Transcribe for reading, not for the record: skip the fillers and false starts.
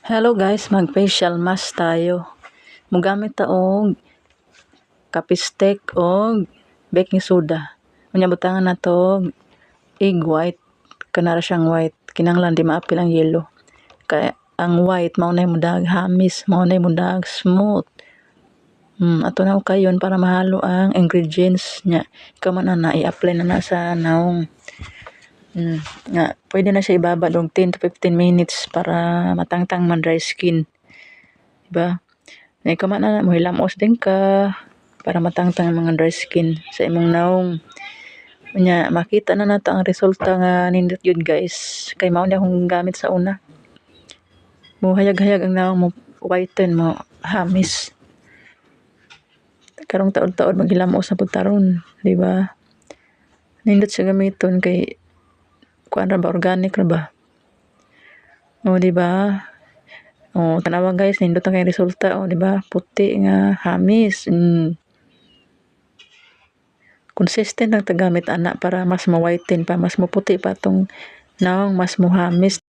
Hello guys, mag-facial mask tayo. Mugamit ta og kapistek og baking soda. Unya butangan na to egg white. Kanara siyang white. Kinanglan di maapil ang yellow. Kaya ang white mao nay mudag hamis, mao nay mudag smooth. Ato na kayon para mahalo ang ingredients nya. Ikaw man ana i-apply na sa naong. Nga pwede na siya ibabad og 10 to 15 minutes para matangtang man dry skin. Diba? Na ikaw man ana mohilamos din ka para matangtang ang mga dry skin sa imong naong. Unya makita na nato ang resulta nga nindot yun guys. Kay mao na akong gamit sa una. Muhayag-hayag ang naong mo whiten mo hamis. Karong taon-taon maghilamos na pud taron, di ba? Nindot siya gamiton kay kuan ra ba organic ra ba? O di ba? O tanawa guys, nindot ang kay resulta o di ba? Puti nga hamis. Consistent ang tagamit ana para mas ma-whiten pa, mas maputi pa tong naong mas muhamis.